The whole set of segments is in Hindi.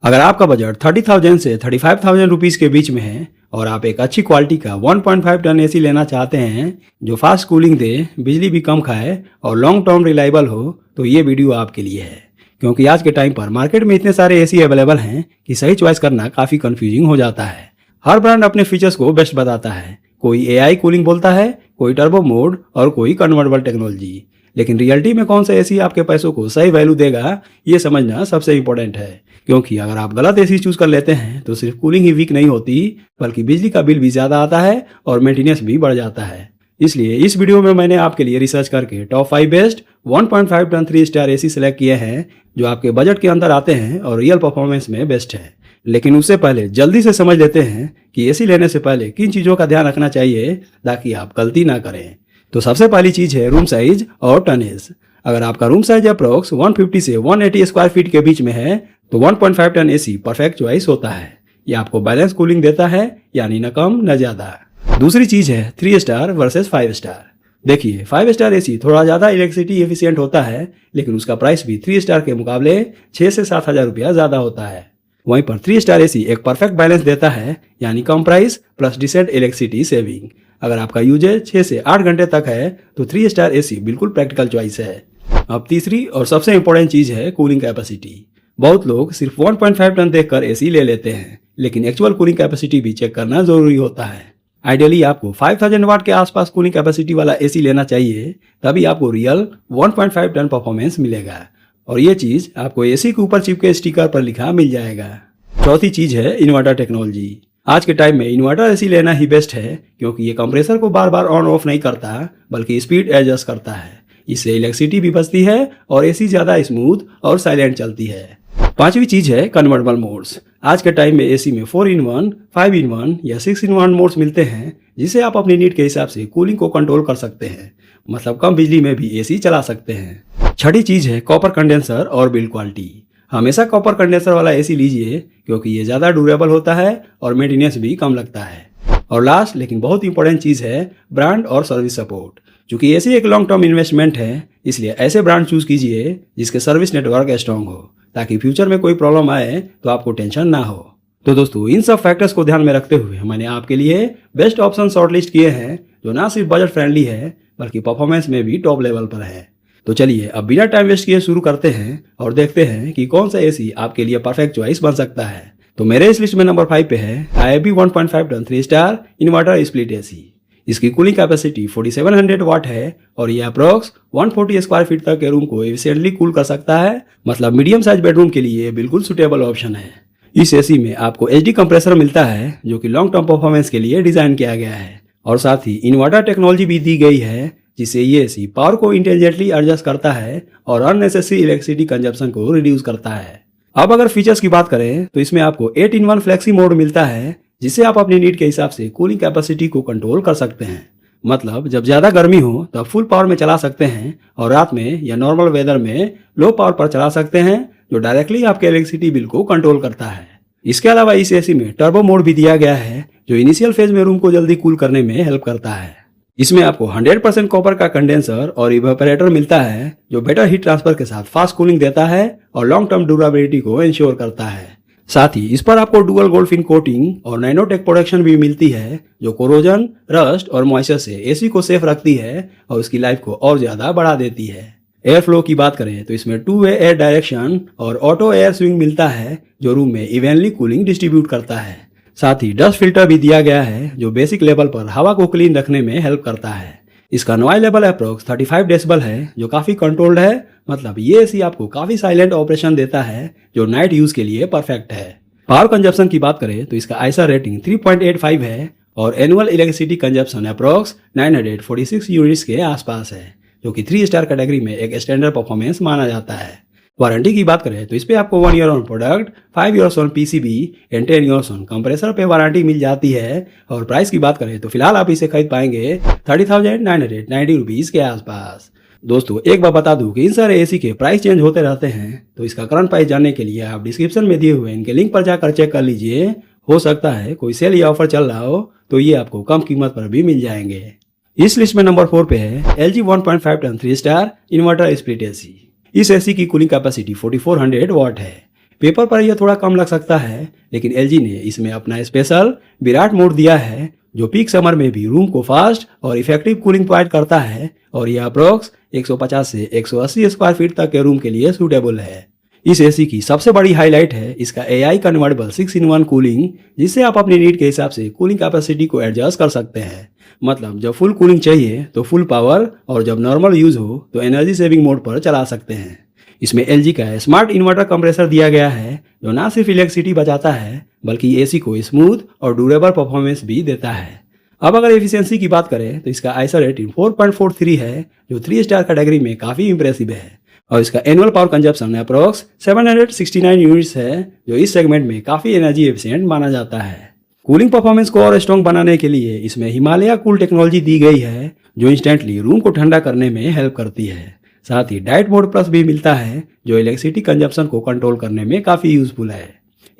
अगर आपका बजट 30,000 से 35,000 रुपीज़ के बीच में है और आप एक अच्छी क्वालिटी का 1.5 टन एसी लेना चाहते हैं जो फास्ट कूलिंग दे, बिजली भी कम खाए और लॉन्ग टर्म रिलायबल हो, तो ये वीडियो आपके लिए है। क्योंकि आज के टाइम पर मार्केट में इतने सारे एसी अवेलेबल हैं कि सही चॉइस करना काफ़ी कंफ्यूजिंग हो जाता है। हर ब्रांड अपने फीचर्स को बेस्ट बताता है। कोई एआई कूलिंग बोलता है, कोई टर्बो मोड और कोई कन्वर्टेबल टेक्नोलॉजी। लेकिन रियलिटी में कौन सा एसी आपके पैसों को सही वैल्यू देगा, ये समझना सबसे इंपॉर्टेंट है। क्योंकि अगर आप गलत एसी चूज कर लेते हैं तो सिर्फ कूलिंग ही वीक नहीं होती, बल्कि बिजली का बिल भी ज़्यादा आता है और मेंटेनेंस भी बढ़ जाता है। इसलिए इस वीडियो में मैंने आपके लिए रिसर्च करके top 5 best 1.5 ton 3 star AC select किए हैं जो आपके बजट के अंदर आते हैं और रियल परफॉर्मेंस में बेस्ट है। लेकिन उससे पहले जल्दी से समझ लेते हैं कि एसी लेने से पहले किन चीज़ों का ध्यान रखना चाहिए ताकि आप गलती ना करें। तो सबसे पहली चीज़ है रूम साइज और टनेज। अगर आपका रूम साइज अप्रोक्स 150 से 180 स्क्वायर फीट के बीच में है तो 1.5 टन एसी परफेक्ट चॉइस होता है। ये आपको बैलेंस कूलिंग देता है, यानी न कम न ज़्यादा। दूसरी चीज़ है 3 स्टार वर्सेस 5 स्टार। देखिए 5 स्टार एसी थोड़ा ज़्यादा इलेक्ट्रिसिटी एफिशिएंट होता है, लेकिन उसका प्राइस भी 3 स्टार के मुकाबले 6 से 7 हज़ार रुपया ज़्यादा होता है। वहीं पर 3 स्टार एसी एक परफेक्ट बैलेंस देता है, यानी कम price plus decent electricity saving. अगर आपका यूजेज 6 से 8 घंटे तक है तो 3 स्टार एसी बिल्कुल प्रैक्टिकल चॉइस है। अब तीसरी और सबसे इंपॉर्टेंट चीज़ है कूलिंग कैपेसिटी। बहुत लोग सिर्फ 1.5 टन देखकर एसी ले लेते हैं, लेकिन एक्चुअल कूलिंग कैपेसिटी भी चेक करना जरूरी होता है। आइडियली आपको 5000 वाट के आसपास कूलिंग कैपेसिटी वाला एसी लेना चाहिए, तभी आपको रियल 1.5 टन परफॉर्मेंस मिलेगा। और ये चीज़ आपको एसी के ऊपर चिपके स्टिकर पर लिखा मिल जाएगा। चौथी चीज़ है इन्वर्टर टेक्नोलॉजी। आज के टाइम में इन्वर्टर एसी लेना ही बेस्ट है, क्योंकि ये कंप्रेसर को बार बार ऑन ऑफ नहीं करता, बल्कि स्पीड एडजस्ट करता है। इससे इलेक्ट्रिसिटी भी बचती है और एसी ज़्यादा स्मूथ और साइलेंट चलती है। पांचवी चीज़ है कन्वर्टेबल मोड्स। आज के टाइम में एसी में 4-in-1, 5-in-1 या 6-in-1 मोड्स मिलते हैं, जिसे आप अपनी नीड के हिसाब से कूलिंग को कंट्रोल कर सकते हैं। मतलब कम बिजली में भी एसी चला सकते हैं। छठी चीज़ है कॉपर कंडेंसर और बिल्ड क्वालिटी। हमेशा कॉपर कंडेंसर वाला एसी लीजिए, क्योंकि ये ज़्यादा ड्यूरेबल होता है और मेंटेनेंस भी कम लगता है। और लास्ट लेकिन बहुत इंपॉर्टेंट चीज़ है ब्रांड और सर्विस सपोर्ट। चूँकि एसी एक लॉन्ग टर्म इन्वेस्टमेंट है, इसलिए ऐसे ब्रांड चूज कीजिए जिसके सर्विस नेटवर्क स्ट्रॉन्ग हो, ताकि फ्यूचर में कोई प्रॉब्लम आए तो आपको टेंशन ना हो। तो दोस्तों, इन सब फैक्टर्स को ध्यान में रखते हुए मैंने आपके लिए बेस्ट ऑप्शन शॉर्टलिस्ट किए हैं जो ना सिर्फ बजट फ्रेंडली है, बल्कि परफॉर्मेंस में भी टॉप लेवल पर है। तो चलिए अब बिना टाइम वेस्ट किए शुरू करते हैं और देखते हैं कि कौन सा एसी आपके लिए परफेक्ट चॉइस बन सकता है। तो मेरे इस लिस्ट में नंबर 5 पे है IFB 1.5 ton 3 star inverter split AC. इसकी कूलिंग कैपेसिटी 4700 वाट है और ये अप्रोक्स 140 स्क्वायर फीट तक के रूम को एफिशिएंटली कूल कर सकता है। मतलब मीडियम साइज बेडरूम के लिए बिल्कुल सुटेबल ऑप्शन है। इस एसी में आपको HD कंप्रेसर मिलता है, जो कि लॉन्ग टर्म परफॉर्मेंस के लिए डिजाइन किया गया है। और साथ ही इन्वर्टर टेक्नोलॉजी भी दी गई है, जिससे ये एसी पावर को इंटेलिजेंटली एडजस्ट करता है और अननेसेसरी इलेक्ट्रिसिटी कंजप्शन को रिड्यूस करता है। अब अगर फीचर्स की बात करें तो इसमें आपको 8-in-1 फ्लेक्सी मोड मिलता है, जिससे आप अपनी नीड के हिसाब से कूलिंग कैपेसिटी को कंट्रोल कर सकते हैं। मतलब जब ज़्यादा गर्मी हो तब फुल पावर में चला सकते हैं और रात में या नॉर्मल वेदर में लो पावर पर चला सकते हैं, जो डायरेक्टली आपके इलेक्ट्रिसिटी बिल को कंट्रोल करता है। इसके अलावा इस एसी में टर्बो मोड भी दिया गया है, जो इनिशियल फेज में रूम को जल्दी कूल करने में हेल्प करता है। इसमें आपको 100% कॉपर का कंडेंसर और इवेपोरेटर मिलता है, जो बेटर हीट ट्रांसफर के साथ फास्ट कूलिंग देता है और लॉन्ग टर्म ड्यूरेबिलिटी को इंश्योर करता है। साथ ही इस पर आपको डुअल गोल्ड फिन कोटिंग और नैनोटेक प्रोटेक्शन भी मिलती है, जो कोरोजन, रस्ट और मॉइस्चर से एसी को सेफ रखती है और उसकी लाइफ को और ज्यादा बढ़ा देती है। एयर फ्लो की बात करें तो इसमें 2-वे एयर डायरेक्शन और ऑटो एयर स्विंग मिलता है, जो रूम में इवनली कूलिंग डिस्ट्रीब्यूट करता है। साथ ही डस्ट फिल्टर भी दिया गया है, जो बेसिक लेवल पर हवा को क्लीन रखने में हेल्प करता है। इसका नॉइज लेवल अप्रोक्स 35 डेसिबल है, जो काफ़ी कंट्रोल्ड है। मतलब ये एसी आपको काफ़ी साइलेंट ऑपरेशन देता है, जो नाइट यूज़ के लिए परफेक्ट है। पावर कंजप्शन की बात करें तो इसका आईएसआर रेटिंग 3.85 है और annual electricity consumption approx 946 units के आसपास है, जो कि 3 स्टार कैटेगरी में एक स्टैंडर्ड परफॉर्मेंस माना जाता है। वारंटी की बात करें तो इस पे आपको 1 year on product, 5 years on PCB and 10 years on compressor पे वारंटी मिल जाती है। और प्राइस की बात करें तो फिलहाल आप इसे खरीद पाएंगे 30,990 रुपीज़ के आसपास। दोस्तों, एक बार बता दूं कि इन सारे एसी के प्राइस चेंज होते रहते हैं, तो इसका करंट प्राइस जानने के लिए आप डिस्क्रिप्शन में दिए हुए इनके लिंक पर जाकर चेक कर लीजिए। हो सकता है कोई सेल या ऑफर चल रहा हो तो ये आपको कम कीमत पर भी मिल जाएंगे। इस लिस्ट में नंबर 4 पे है LG 1.5 ton 3 star inverter split AC. इस एसी की कूलिंग कैपेसिटी 4400 वाट है। पेपर पर यह थोड़ा कम लग सकता है, लेकिन एलजी ने इसमें अपना स्पेशल विराट मोड दिया है जो पीक समर में भी रूम को फास्ट और इफेक्टिव कूलिंग प्रोवाइड करता है और यह अप्रोक्स 150 से 180 स्क्वायर फीट तक के रूम के लिए सूटेबल है। इस एसी की सबसे बड़ी हाईलाइट है इसका एआई कन्वर्टेबल 6-in-1 कूलिंग, जिससे आप अपनी नीड के हिसाब से कूलिंग कैपेसिटी को एडजस्ट कर सकते हैं। मतलब जब फुल कूलिंग चाहिए तो फुल पावर और जब नॉर्मल यूज हो तो एनर्जी सेविंग मोड पर चला सकते हैं। इसमें एलजी का स्मार्ट इन्वर्टर कंप्रेसर दिया गया है जो ना सिर्फ इलेक्ट्रिसिटी बचाता है बल्कि एसी को स्मूथ और ड्यूरेबल परफॉर्मेंस भी देता है। अब अगर एफिशिएंसी की बात करें तो इसका आईएसओ रेटिंग 4.43 है जो 3 स्टार कैटेगरी में काफी इंप्रेसिव है और इसका annual power consumption approx 769 units है जो इस सेगमेंट में काफी एनर्जी एफिशिएंट माना जाता है। कूलिंग परफॉर्मेंस को और स्ट्रॉन्ग बनाने के लिए इसमें हिमालय कूल टेक्नोलॉजी दी गई है जो इंस्टेंटली रूम को ठंडा करने में हेल्प करती है। साथ ही डाइट मोड प्लस भी मिलता है जो इलेक्ट्रिसिटी कंजप्शन को कंट्रोल करने में काफी यूजफुल है।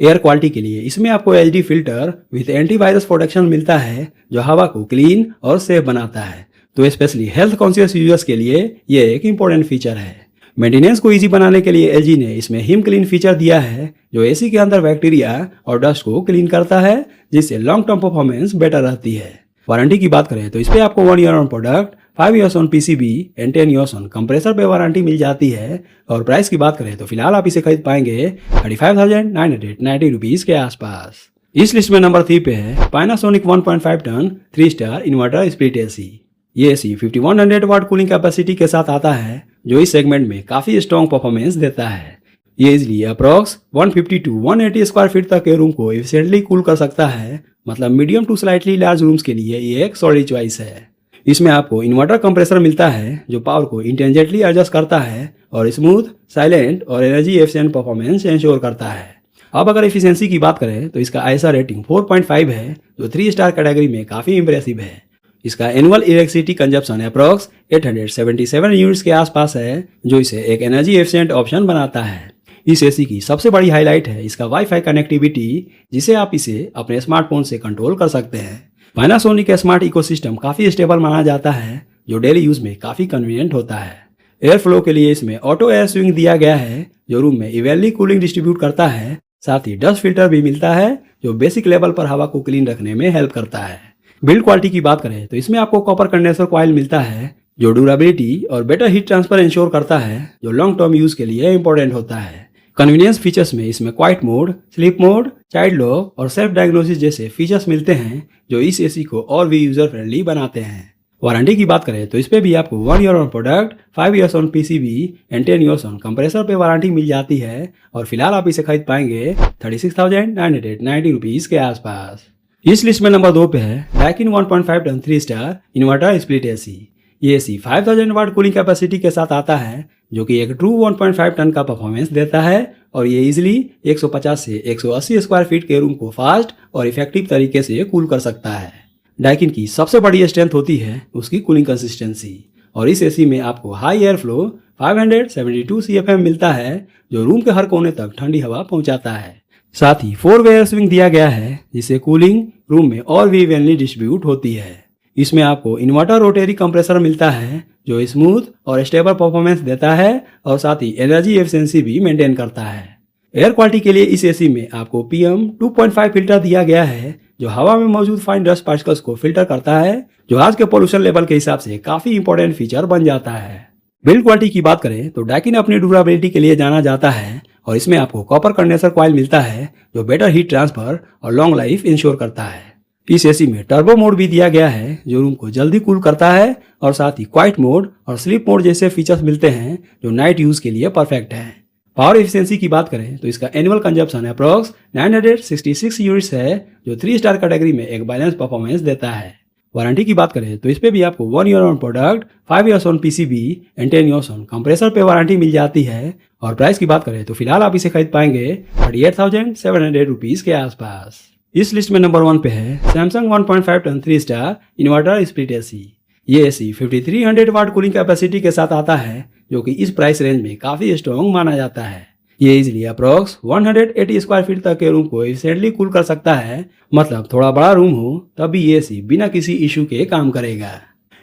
एयर क्वालिटी के लिए इसमें आपको HD filter with antivirus protection मिलता है जो हवा को क्लीन और सेफ बनाता है, तो स्पेशली हेल्थ कॉन्शियस यूजर्स के लिए ये एक इम्पोर्टेंट फीचर है। मेंटेनेंस को इजी बनाने के लिए एलजी ने इसमें हिम क्लीन फीचर दिया है जो एसी के अंदर बैक्टीरिया और डस्ट को क्लीन करता है, जिससे लॉन्ग टर्म परफॉर्मेंस बेटर रहती है। वारंटी की बात करें तो इस पे आपको 1 year on product, 5 years on PCB and 10 years on compressor पे वारंटी मिल जाती है। और प्राइस की बात करें तो फिलहाल आप इसे खरीद पाएंगे 35,990 रुपीज के आसपास। इस लिस्ट में नंबर 3 पे है Panasonic 1.5 ton 3 star inverter split AC. ये एसी 5100 वाट कूलिंग कैपेसिटी के साथ आता है जो इस सेगमेंट में काफी स्ट्रॉन्ग परफॉर्मेंस देता है। ये easily approx 150 to 180 square feet तक के रूम को एफिशिएंटली कूल कर सकता है। मतलब medium to slightly large rooms के लिए ये एक सॉलिड चॉइस है। इसमें आपको इन्वर्टर कंप्रेसर मिलता है जो पावर को इंटेलिजेंटली एडजस्ट करता है और स्मूथ, साइलेंट और एनर्जी एफिशिएंट परफॉर्मेंस इंश्योर करता है। अब अगर एफिशिएंसी की बात करें तो इसका आईएसओ रेटिंग 4.5 है जो 3 स्टार कैटेगरी में काफी इंप्रेसिव है। इसका annual electricity consumption approx 877 units के आसपास है जो इसे एक एनर्जी एफिशिएंट ऑप्शन बनाता है। इस एसी की सबसे बड़ी हाईलाइट है इसका वाईफाई कनेक्टिविटी, जिसे आप इसे अपने स्मार्टफोन से कंट्रोल कर सकते हैं। पैनासोनिक का स्मार्ट इकोसिस्टम काफी स्टेबल माना जाता है जो डेली यूज में काफी कन्वीनियंट होता है। एयर फ्लो के लिए इसमें ऑटो एयर स्विंग दिया गया है जो रूम में इवनली कूलिंग डिस्ट्रीब्यूट करता है। साथ ही डस्ट फिल्टर भी मिलता है जो बेसिक लेवल पर हवा को क्लीन रखने में हेल्प करता है। बिल्ड क्वालिटी की बात करें तो इसमें आपको कॉपर कंडेंसर कॉइल मिलता है जो ड्यूरेबिलिटी और बेटर हीट ट्रांसफर इंश्योर करता है जो लॉन्ग टर्म यूज के लिए इंपॉर्टेंट होता है। कन्वीनियंस फीचर्स में इसमें quite mode, sleep mode, child lock और सेल्फ डायग्नोसिस जैसे फीचर्स मिलते हैं जो इस एसी को और भी यूजर फ्रेंडली बनाते हैं। वारंटी की बात करें तो इस पे भी आपको 1 year on product, 5 years on PCB and 10 years on compressor पे वारंटी मिल जाती है और फिलहाल आप इसे खरीद पाएंगे 36,990 रुपीज के आसपास। इस लिस्ट में नंबर 2 पे है Daikin 1.5 ton 3 star inverter split AC. ये एसी 5000 वाट कूलिंग कैपेसिटी के साथ आता है जो कि एक ट्रू 1.5 टन का परफॉर्मेंस देता है और ये इजिली 150 से 180 स्क्वायर फीट के रूम को फास्ट और इफेक्टिव तरीके से कूल कर सकता है। डाइकिन की सबसे बड़ी स्ट्रेंथ होती है उसकी कूलिंग कंसिस्टेंसी और इस एसी में आपको हाई एयर फ्लो 572 CFM मिलता है जो रूम के हर कोने तक ठंडी हवा पहुंचाता है। साथ ही 4 वे एयर स्विंग दिया गया है जिससे कूलिंग रूम में और भी इवनली डिस्ट्रीब्यूट होती है। इसमें आपको इन्वर्टर रोटरी कंप्रेसर मिलता है जो स्मूथ और स्टेबल परफॉर्मेंस देता है और साथ ही एनर्जी एफिशिएंसी भी मेंटेन करता है। एयर क्वालिटी के लिए इस एसी में आपको PM 2.5 फिल्टर दिया गया है जो हवा में मौजूद फाइन डस्ट पार्टिकल्स को फिल्टर करता है, जो आज के पोल्यूशन लेवल के हिसाब से काफी इंपॉर्टेंट फीचर बन जाता है। बिल्ड क्वालिटी की बात करें तो डाइकिन अपनी ड्यूरेबिलिटी के लिए जाना जाता है और इसमें आपको कॉपर कंडेंसर कॉइल मिलता है जो बेटर हीट ट्रांसफर और लॉन्ग लाइफ इंश्योर करता है। इस एसी में टर्बो मोड भी दिया गया है जो रूम को जल्दी कूल करता है और साथ ही क्वाइट मोड और स्लीप मोड जैसे फीचर्स मिलते हैं जो नाइट यूज के लिए परफेक्ट है। पावर एफिशिएंसी की बात करें तो इसका एनुअल कंजप्शन अप्रोक्स 966 यूनिट्स है जो 3 स्टार कैटेगरी में एक बैलेंस परफॉर्मेंस देता है। वारंटी की बात करें तो इस पे भी आपको 1 year on product, 5 years on PCB and 10 years on compressor पे वारंटी मिल जाती है। और प्राइस की बात करें तो फिलहाल आप इसे खरीद पाएंगे 38,700 रुपीज के आसपास। इस लिस्ट में नंबर 1 पे है Samsung 1.5 ton 3 star inverter split AC. ये एसी 5300 वाट कूलिंग कैपेसिटी के साथ आता है जो कि इस प्राइस रेंज में काफी स्ट्रॉन्ग माना जाता है। ये इजिली अप्रोक्स 180 स्क्वायर फीट तक के रूम को एफिशिएंटली कूल कर सकता है। मतलब थोड़ा बड़ा रूम हो तब भी ये एसी बिना किसी इशू के काम करेगा।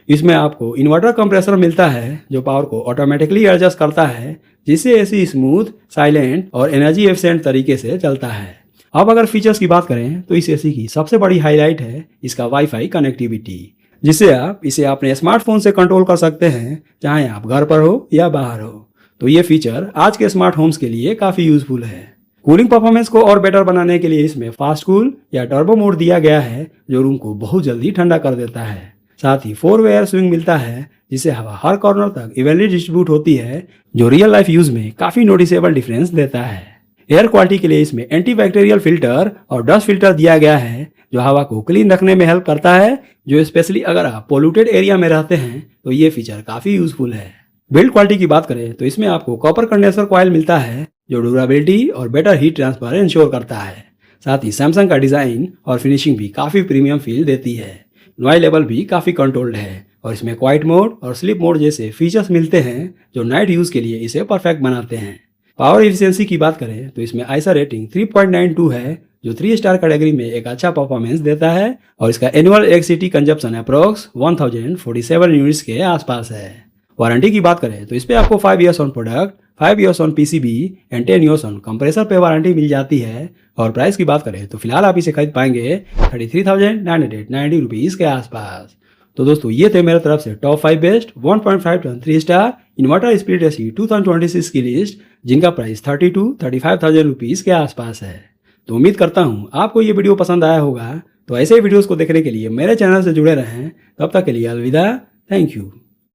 इसमें आपको इन्वर्टर कंप्रेसर मिलता है जो पावर को ऑटोमेटिकली एडजस्ट करता है, जिससे एसी स्मूथ, साइलेंट और एनर्जी एफिशिएंट तरीके से चलता है। अब अगर फीचर्स की बात करें तो इस एसी की सबसे बड़ी हाईलाइट है इसका वाईफाई कनेक्टिविटी, जिससे आप इसे अपने स्मार्टफोन से कंट्रोल कर सकते हैं, चाहे आप घर पर हो या बाहर हो। तो ये फीचर आज के स्मार्ट होम्स के लिए काफ़ी यूजफुल है। कूलिंग परफॉर्मेंस को और बेटर बनाने के लिए इसमें फास्ट कूल या टर्बो मोड दिया गया है, जो रूम को बहुत जल्दी ठंडा कर देता है। साथ ही 4 वे एयर स्विंग मिलता है, जिससे हवा हर कॉर्नर तक इवनली डिस्ट्रीब्यूट होती है, जो रियल लाइफ यूज में काफ़ी नोटिसेबल डिफरेंस देता है। एयर क्वालिटी के लिए इसमें एंटी बैक्टीरियल फिल्टर और डस्ट फिल्टर दिया गया है, जो हवा को क्लीन रखने में हेल्प करता है, जो स्पेशली अगर आप पोल्यूटेड एरिया में रहते हैं तो ये फीचर काफ़ी यूजफुल है। बिल्ड क्वालिटी की बात करें तो इसमें आपको कॉपर कंडेंसर कॉइल मिलता है, जो ड्यूरेबिलिटी और बेटर हीट ट्रांसफर इंश्योर करता है। साथ ही सैमसंग का डिज़ाइन और फिनिशिंग भी काफ़ी प्रीमियम फील देती है। नॉइज लेवल भी काफ़ी कंट्रोल्ड है और इसमें क्वाइट मोड और स्लीप मोड जैसे फीचर्स मिलते हैं, जो नाइट यूज़ के लिए इसे परफेक्ट बनाते हैं। पावर एफिशिएंसी की बात करें तो इसमें आईसा रेटिंग 3.92 है, जो 3 स्टार कैटेगरी में एक अच्छा परफॉर्मेंस देता है, और इसका annual electricity consumption approx 1047 units के आसपास है। वारंटी की बात करें तो इस पे आपको 5 years on product, 5 years on PCB and 10 years on compressor पे वारंटी मिल जाती है। और प्राइस की बात करें तो फिलहाल आप इसे खरीद पाएंगे 33,990 रुपीज़ के आसपास। तो दोस्तों ये थे मेरे तरफ से top 5 best 1.5 ton 3 star inverter split AC 2026 की लिस्ट, जिनका प्राइस 35,000 रुपीज़ के आसपास है। तो उम्मीद करता हूँ आपको ये वीडियो पसंद आया होगा। तो ऐसे ही वीडियोस को देखने के लिए मेरे चैनल से जुड़े रहें। तब तक के लिए अलविदा, थैंक यू।